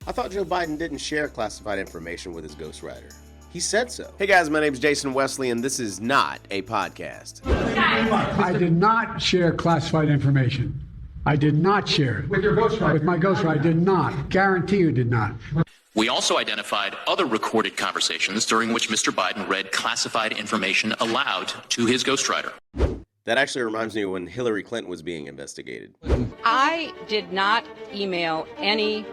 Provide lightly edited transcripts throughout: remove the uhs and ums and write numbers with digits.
I thought Joe Biden didn't share classified information with his ghostwriter. He said so. Hey guys, my name's Jason Wesley, and this is not a podcast. I did not share classified information. I did not share it. With your ghostwriter? With my ghostwriter, I did not. Guarantee you did not. We also identified other recorded conversations during which Mr. Biden read classified information aloud to his ghostwriter. That actually reminds me of when Hillary Clinton was being investigated. I did not email any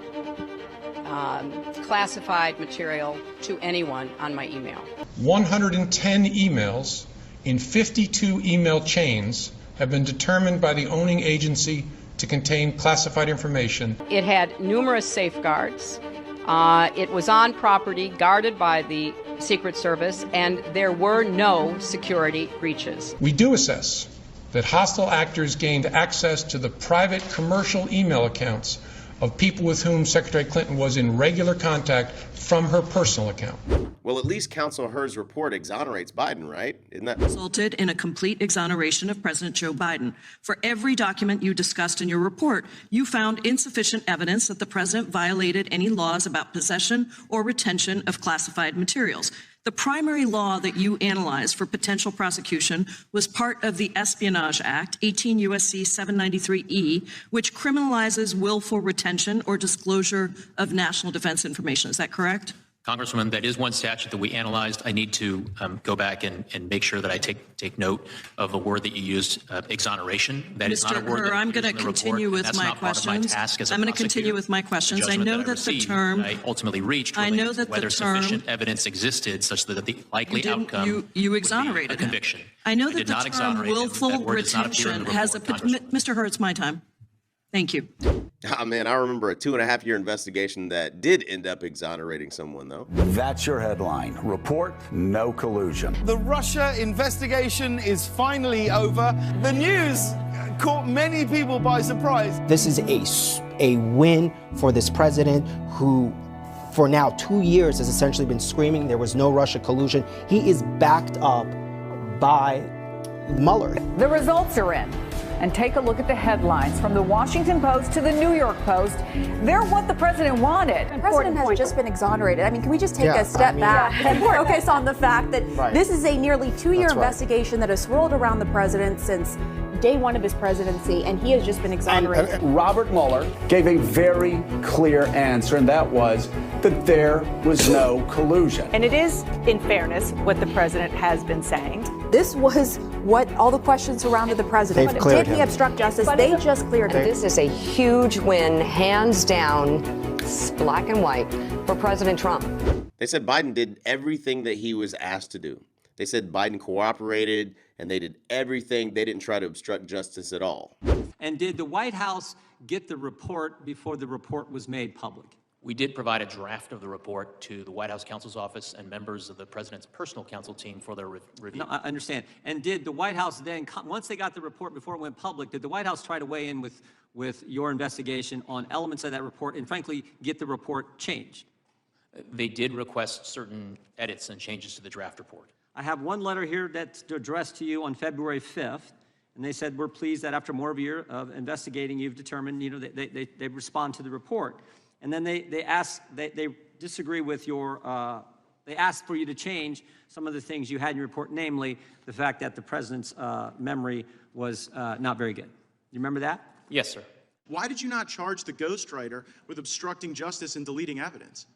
classified material to anyone on my email. 110 emails in 52 email chains have been determined by the owning agency to contain classified information. It had numerous safeguards. It was on property guarded by the Secret Service, and there were no security breaches. We do assess that hostile actors gained access to the private commercial email accounts of people with whom Secretary Clinton was in regular contact from her personal account. Well, at least Counsel Hurd's report exonerates Biden, right? Isn't that resulted in a complete exoneration of President Joe Biden. For every document you discussed in your report, you found insufficient evidence that the president violated any laws about possession or retention of classified materials. The primary law that you analyzed for potential prosecution was part of the Espionage Act, 18 U.S.C. 793E, which criminalizes willful retention or disclosure of national defense information. Is that correct? Congresswoman, that is one statute that we analyzed. I need to go back and make sure that I take note of the word that you used, exoneration. That is not a word that I'm going to continue with my questions. I'm going to continue with my questions. I know that the term I ultimately reached whether sufficient evidence existed such that the likely outcome you exonerated would be a conviction. I know that the term willful retention has a Mr. Hurd, it's my time. Thank you. Ah, man, I remember a 2.5-year investigation that did end up exonerating someone, though. That's your headline. Report, no collusion. The Russia investigation is finally over. The news caught many people by surprise. This is a win for this president who, for now 2 years, has essentially been screaming there was no Russia collusion. He is backed up by Mueller. The results are in. And take a look at the headlines from the Washington Post to the New York Post. They're what the president wanted. The president has just been exonerated. I mean, can we just take a step back and focus on the fact that this is a nearly 2-year investigation that has swirled around the president since day one of his presidency, and he has just been exonerated. And Robert Mueller gave a very clear answer, and that was that there was no collusion. And it is, in fairness, what the president has been saying. This was what all the questions surrounded the president. Did he obstruct justice? They just cleared him. This is a huge win, hands down, black and white, for President Trump. They said Biden did everything that he was asked to do. They said Biden cooperated, and they did everything. They didn't try to obstruct justice at all. And did the White House get the report before the report was made public? We did provide a draft of the report to the White House counsel's office and members of the president's personal counsel team for their review. No, I understand. And did the White House then, once they got the report before it went public, did the White House try to weigh in with your investigation on elements of that report and, frankly, get the report changed? They did request certain edits and changes to the draft report. I have one letter here that's addressed to you on February 5th, and they said, we're pleased that after more of a year of investigating, you've determined, they respond to the report. And then they disagree with your, they asked for you to change some of the things you had in your report, namely the fact that the president's memory was not very good. You remember that? Yes, sir. Why did you not charge the ghostwriter with obstructing justice and deleting evidence?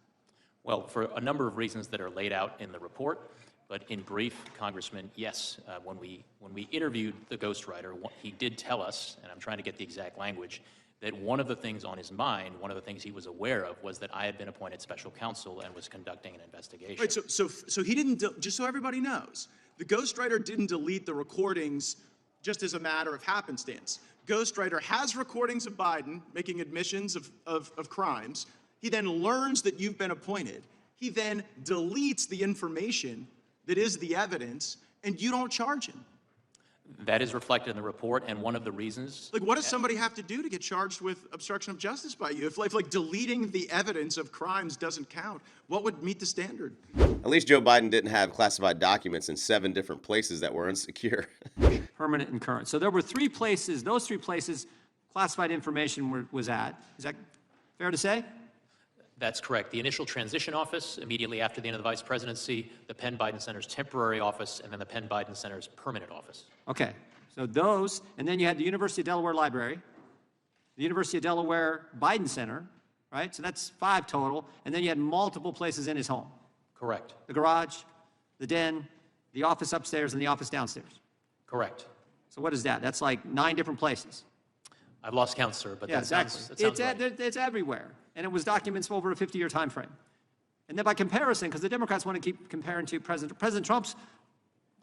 Well, for a number of reasons that are laid out in the report. But in brief, Congressman, yes, when we interviewed the ghostwriter, he did tell us, and I'm trying to get the exact language, that one of the things on his mind, one of the things he was aware of, was that I had been appointed special counsel and was conducting an investigation. Right, so he didn't, just so everybody knows, the ghostwriter didn't delete the recordings just as a matter of happenstance. Ghostwriter has recordings of Biden making admissions of crimes. He then learns that you've been appointed. He then deletes the information that is the evidence, and you don't charge him. That is reflected in the report, and one of the reasons... Like, what does somebody have to do to get charged with obstruction of justice by you? If like deleting the evidence of crimes doesn't count, what would meet the standard? At least Joe Biden didn't have classified documents in 7 different places that were insecure. Permanent and current. So there were 3 places, those 3 places classified information was at. Is that fair to say? That's correct. The initial transition office, immediately after the end of the vice presidency, the Penn Biden Center's temporary office, and then the Penn Biden Center's permanent office. Okay, so those, and then you had the University of Delaware Library, the University of Delaware Biden Center, right? So that's 5 total, and then you had multiple places in his home. Correct. The garage, the den, the office upstairs, and the office downstairs. Correct. So what is that? That's like 9 different places. I've lost count, sir, but Yeah, that sounds right. It's everywhere, and it was documents over a 50-year time frame. And then by comparison, because the Democrats want to keep comparing to President Trump's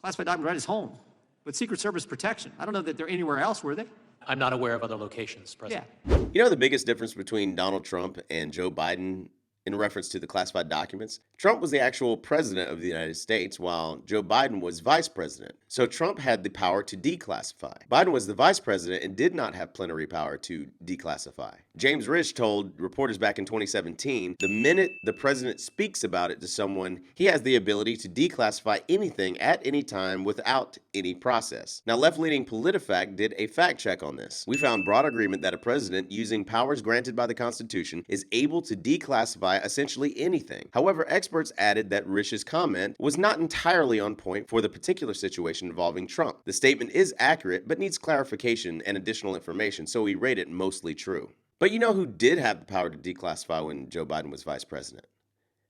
classified document right at his home with Secret Service protection. I don't know that they're anywhere else, were they? I'm not aware of other locations, President. Yeah. You know the biggest difference between Donald Trump and Joe Biden in reference to the classified documents? Trump was the actual president of the United States, while Joe Biden was vice president. So Trump had the power to declassify. Biden was the vice president and did not have plenary power to declassify. James Rich told reporters back in 2017, the minute the president speaks about it to someone, he has the ability to declassify anything at any time without any process. Now, left-leaning PolitiFact did a fact check on this. We found broad agreement that a president, using powers granted by the Constitution, is able to declassify essentially anything. However, experts added that Rich's comment was not entirely on point for the particular situation involving Trump. The statement is accurate, but needs clarification and additional information, so we rate it mostly true. But you know who did have the power to declassify when Joe Biden was vice president?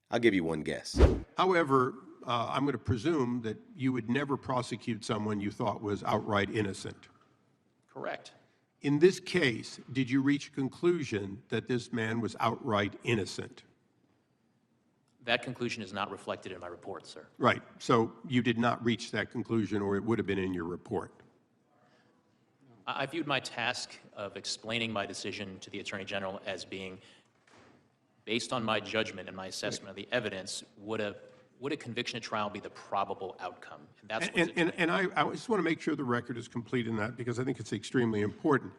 I'll give you one guess. However, I'm going to presume that you would never prosecute someone you thought was outright innocent. Correct. In this case, did you reach a conclusion that this man was outright innocent? That conclusion is not reflected in my report, sir. Right. So you did not reach that conclusion, or it would have been in your report. I viewed my task of explaining my decision to the Attorney General as being based on my judgment and my assessment of the evidence. Would a conviction at trial be the probable outcome? And that's And I just want to make sure the record is complete in that, because I think it's extremely important.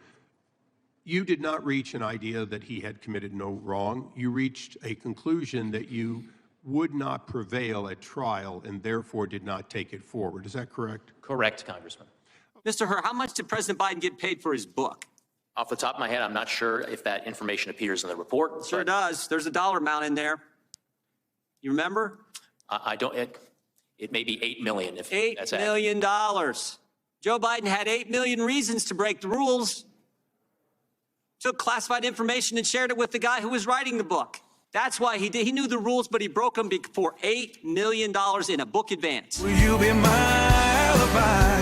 You did not reach an idea that he had committed no wrong. You reached a conclusion that you would not prevail at trial and therefore did not take it forward. Is that correct? correct, Congressman. Mr. Herr, how much did President Biden get paid for his book? Off the top of my head, I'm not sure if that information appears in the report. Sure does. There's a dollar amount in there. You remember? I don't. It may be $8 million. If that's $8 million. Joe Biden had 8 million reasons to break the rules. Took classified information and shared it with the guy who was writing the book. That's why he did. He knew the rules, but he broke them for $8 million in a book advance. Will you be my alibi?